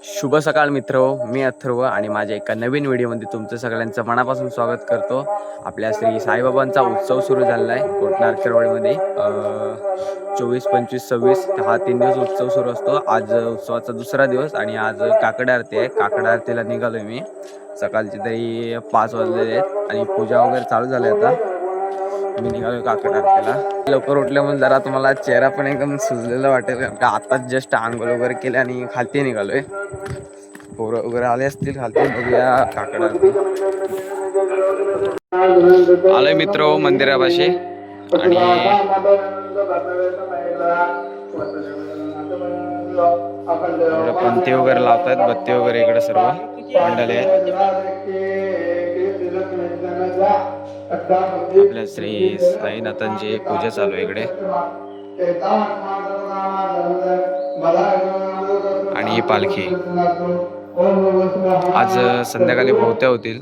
शुभ सकाळ मित्र, मी अथर्व आणि माझ्या एका नवीन व्हिडिओमध्ये तुमचं सगळ्यांचं मनापासून स्वागत करतो. आपल्या श्री साईबाबांचा उत्सव सुरू झालेला आहे कोटनार केरवळमध्ये. 24, 25, 26 हा 3 दिवस उत्सव सुरू असतो. आज उत्सवाचा दुसरा दिवस आणि आज काकड आरती आहे. काकड आरतीला निघालोय मी. सकाळचे तरी 5 वाजलेले आहेत आणि पूजा वगैरे चालू झाली. आता मी निघालोय काकड आरतीला. लवकर उठल्यामुळे जरा तुम्हाला चेहरा पण एकदम सुजलेला वाटेल, कारण का आताच जस्ट आंघोळ वगैरे केले आणि खालती निघालोय. पोरं वगैरे आले असतील खालती. बघूया काकड आरती. आलोय मित्र मंदिरापाशी आणि पंथी वगैरे लावतात, बत्ती वगैरे इकडे सर्व मंडळी आहेत. आपल्या श्री साईनाथांची पूजा चालू आहे इकडे आणि ही पालखी आज संध्याकाळी भोवत्या होतील,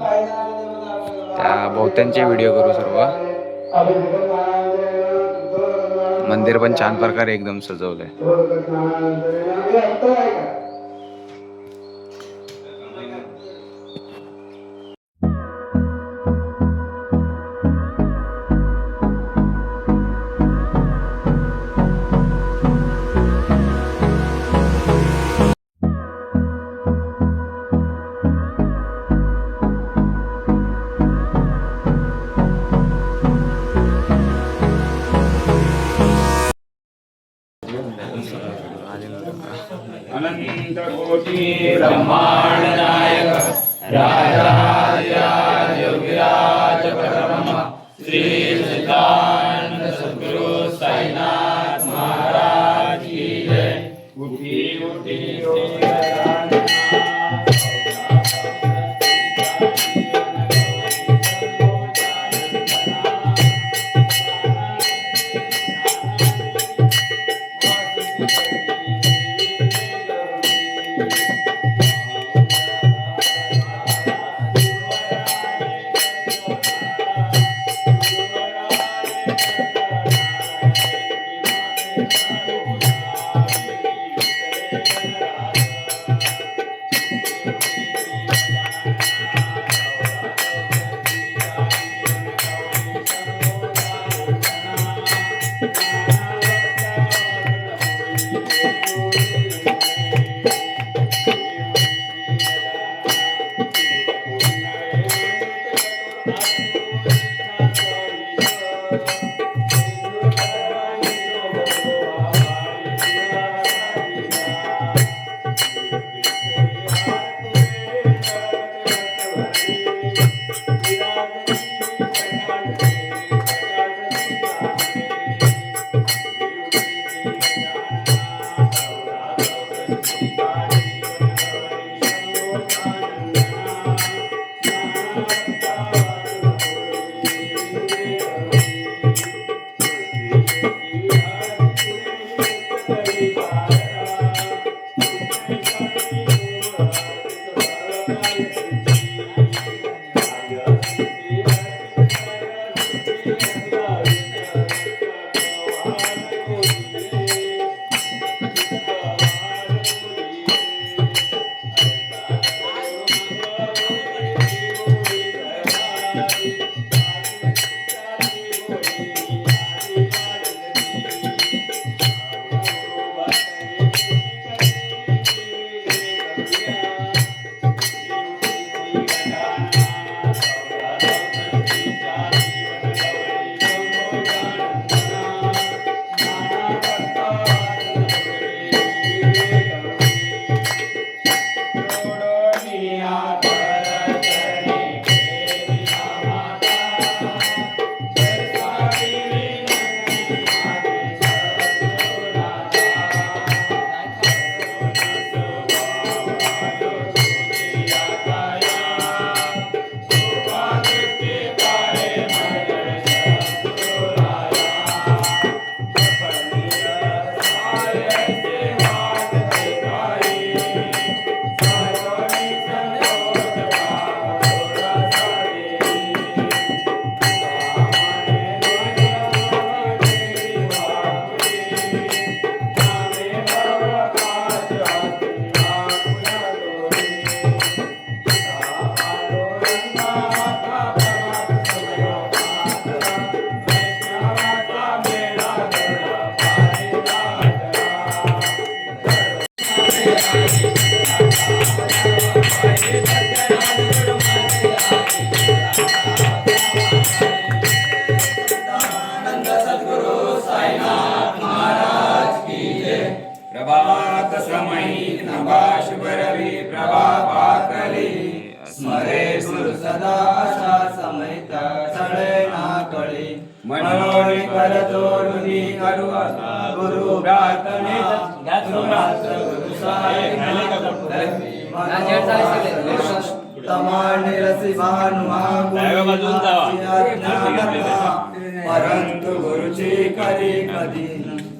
त्या भोवत्यांचे व्हिडिओ करू सर्व. मंदिर पण छान प्रकारे एकदम सजवलंय. अनंत कोटि ब्रह्मांड नायक राजाधिराज योगिराज परम श्री सिद्धांत सद्गुरु साईनाथ महाराज की जय। उठी उठी प्रभात समयी नभा शुभरवी प्रभा पाकली स्मरे गुरु सदा अशा समेत सळे ना कळे मनोनी करतोरुनी करू गुरु प्रार्थने गुरु साई परंतु गुरुची कधी कधी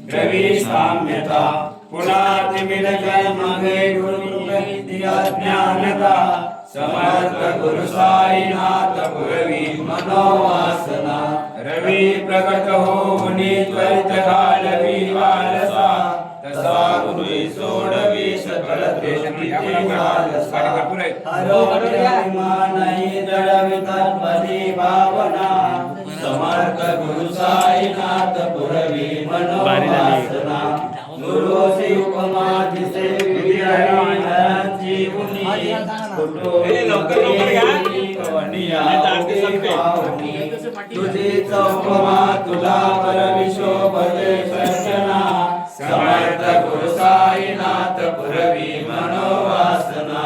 प्रवेश साम्यता पुन्हा तिमिर जन्मगे गुरु ज्ञानता समर्थ गुरु साईनाथ पुरवी मनोवासना रवी प्रकट होऊनी त्वरित घालवी वालसा तसा गुरु सोडवी सकल देशती घालसा नाही जळवितात पदी भावना समर्थ गुरु साईनाथ पुरवी मनोवासना गुरु से उपमा दिसे विद्यार्थी मुनी तुझी उपमा तुला पर विशोभते सज्जना समर्थ गुरु साईनाथ पुरवी मनोवासना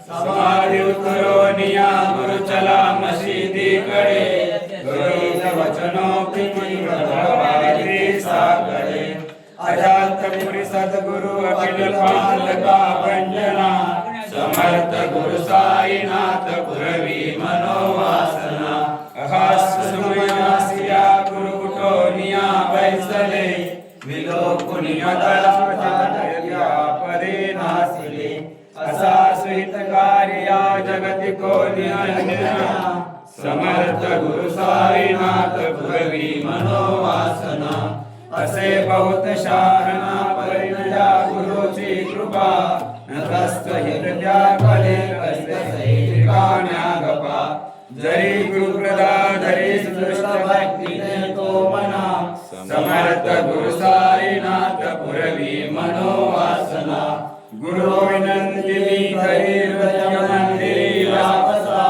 समाधी उतरोनिया गुरु चला मशिदीकडे गुरुच वचनोक्ती भगवानी साकडे अजात पुरी सद्गुरु अखिल पालका वंदना समर्थ गुरु साईनाथ पुरवी मनोवासना अहास समयासिया गुरु कुटोनिया बैसले विलोकुनि मदया पदे नासिले असा सुहित कार्या जगति को नियंत्रणा समर्थ गुरु साईनाथ पुरवी मनोवासना असे बहुत शारणा परिणया गुरुची कृपा नतस्त हृदया फले कसे ठिकाण्या गपा जरी गुरुप्रदा जरी सुदृष्ट भक्तीने तो मना समर्थ गुरु साईनाथ पुरवी मनोवासना गुरु विनंती हरी हृदय मंदिरी वापसा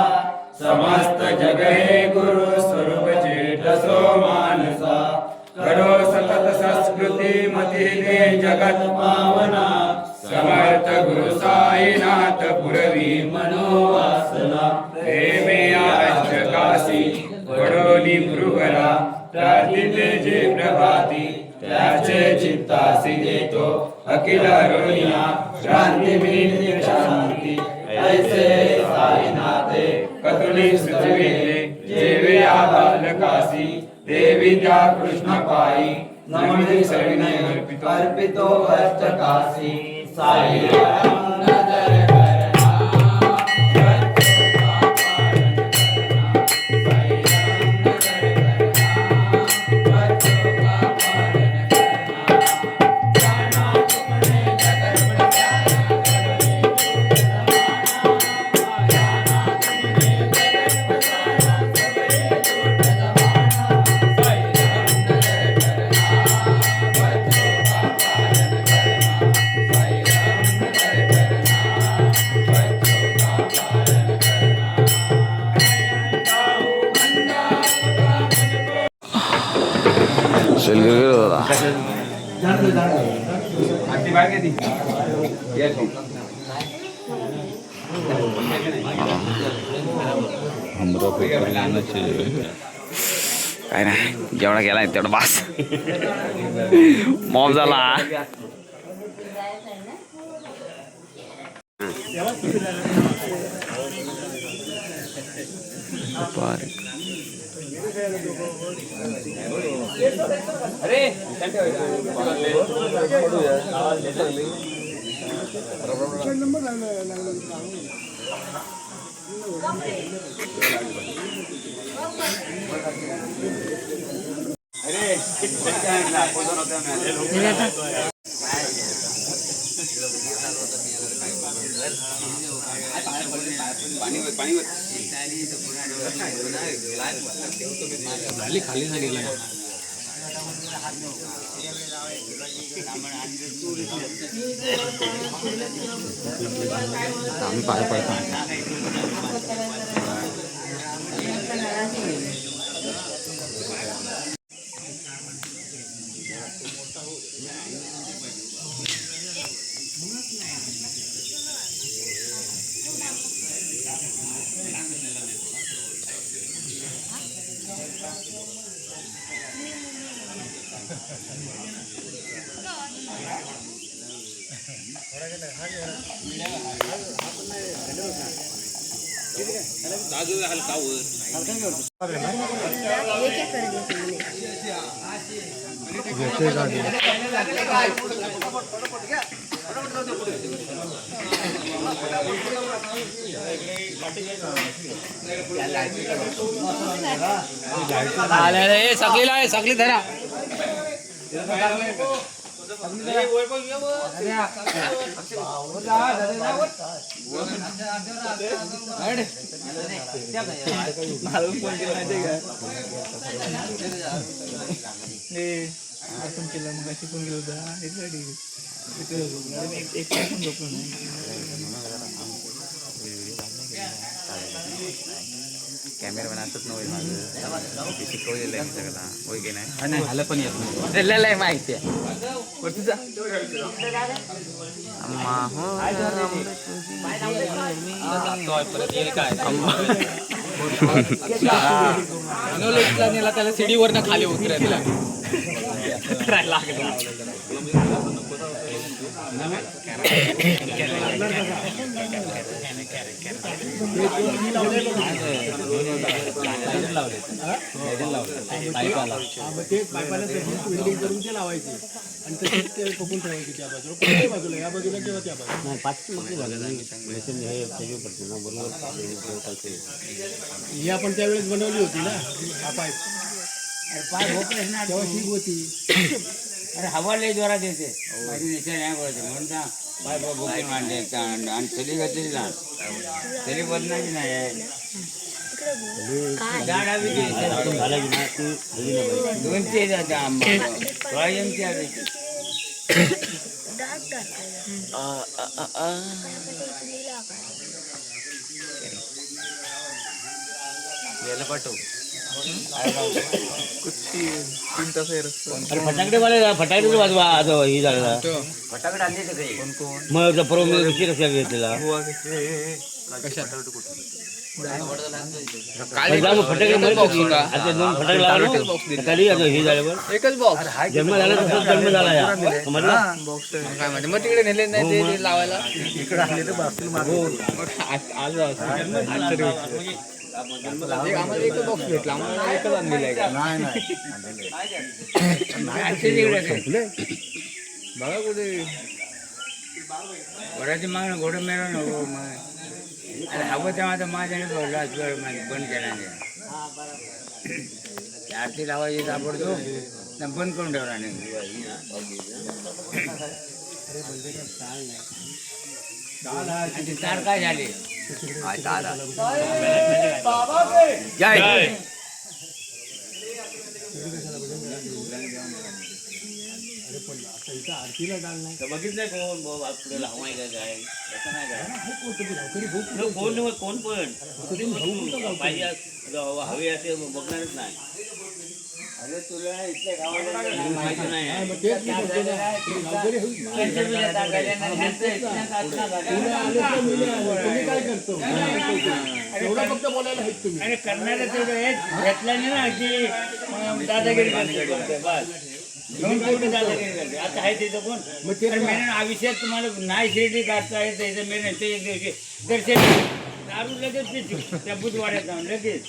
समस्त जग हे गुरु स्वरूप चेतसो मानसा करो सतत संस्कृती मती दे जगत पावना समर्थ गुरु साईनाथ पुरवी मनोवासना प्रेमे आद्य काशी वडोली भृगरा प्रार्थिते जे प्रभाती त्याचे चित्तासी देतो अखिल हरुनिया शांती मिळते शांती ऐसे साईनाथे कतुली सुचविले जेवे बालकासी देवी त्या कृष्ण पायी नमने सविनय अर्पितो अष्टकासी साई काय नाही जेवढा गेला तेवढा बास मॉब झाला खाली ना गेला आम्ही पाय पडतो सगळी धरा कॅमेरामॅन असत नव्हे माझं ते शिकवलेलं आहे सगळं होय की नाही नाही आलं पण येत दिलेलं आहे माहिती आहे अम्मा हो नेला त्याला सीडीवरनं खाली उतरायला बिल्डिंग करून ते लावायचे आणि तसेच ते कपून ठेवायचे त्या बाजूला कोणत्याही बाजूला या बाजूला किंवा त्या बाजूला ही आपण त्यावेळेस बनवली होती ना हा पाईप तेव्हा ठीक होती. अरे हवा लय जोरात येते माझी निश्चय नाही बोलते म्हणून ना पाय भोके मांडले आणि चली घातली ना तरी बदनाची नाही दोनशे यायला पाठव फटाकडे वाले फटाकडे वाजवा ही झालेला फटाकडे आणले तर काही मग परवा कशा घेतलेला फटाकडे फटाकडे ही झाल्यावर एकच बॉक्स जन्म झाला तसं जन्म झाला या काय म्हणजे मग तिकडे नेले नाही ते लावायला इकडे आले तर आम्हाला एकच बॉक्स भेटला आम्हाला एकच आणलेला आहे बघा कुठे घोड्याची मागणं घोडं मेळा नको अरे हवं तेव्हा आता माझ्याने बंद केला आरती लावायची ताबडतो बंद करून ठेवला नाही आणि तार काय झाली बघितलंय कोण पुढे हवाय काय असं नाही काय कोण पण पाहिजे हवे असे बघणारच नाही. अरे तुला इथल्या गावाला माहिती नाही काय करतो एवढं फक्त बोलायला हवं तुम्ही. अरे करणारे तेवढे घेतल्याने ना की दादागिरी करते बस दोन कोटी दादागिरी करते आता आहे तिथं कोण मग ते मेन आयुष्यात तुम्हाला नाही शिर्डी काढता येते इथं मेन ते एक दिवशी दर्शन दारू लगेच पितो त्या बुधवाड्यात जाऊन लगेच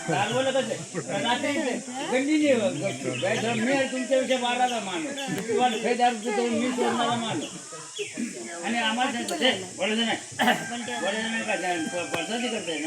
चालवलं कसं रात्री कंटिन्यू मी तुमच्याविषयी बाराचा माणूस तुम्हाला काही दारू पितो मी सोडणारा माणूस आणि आम्हाला वडायचं नाही वडायचं नाही का पडसादी करताय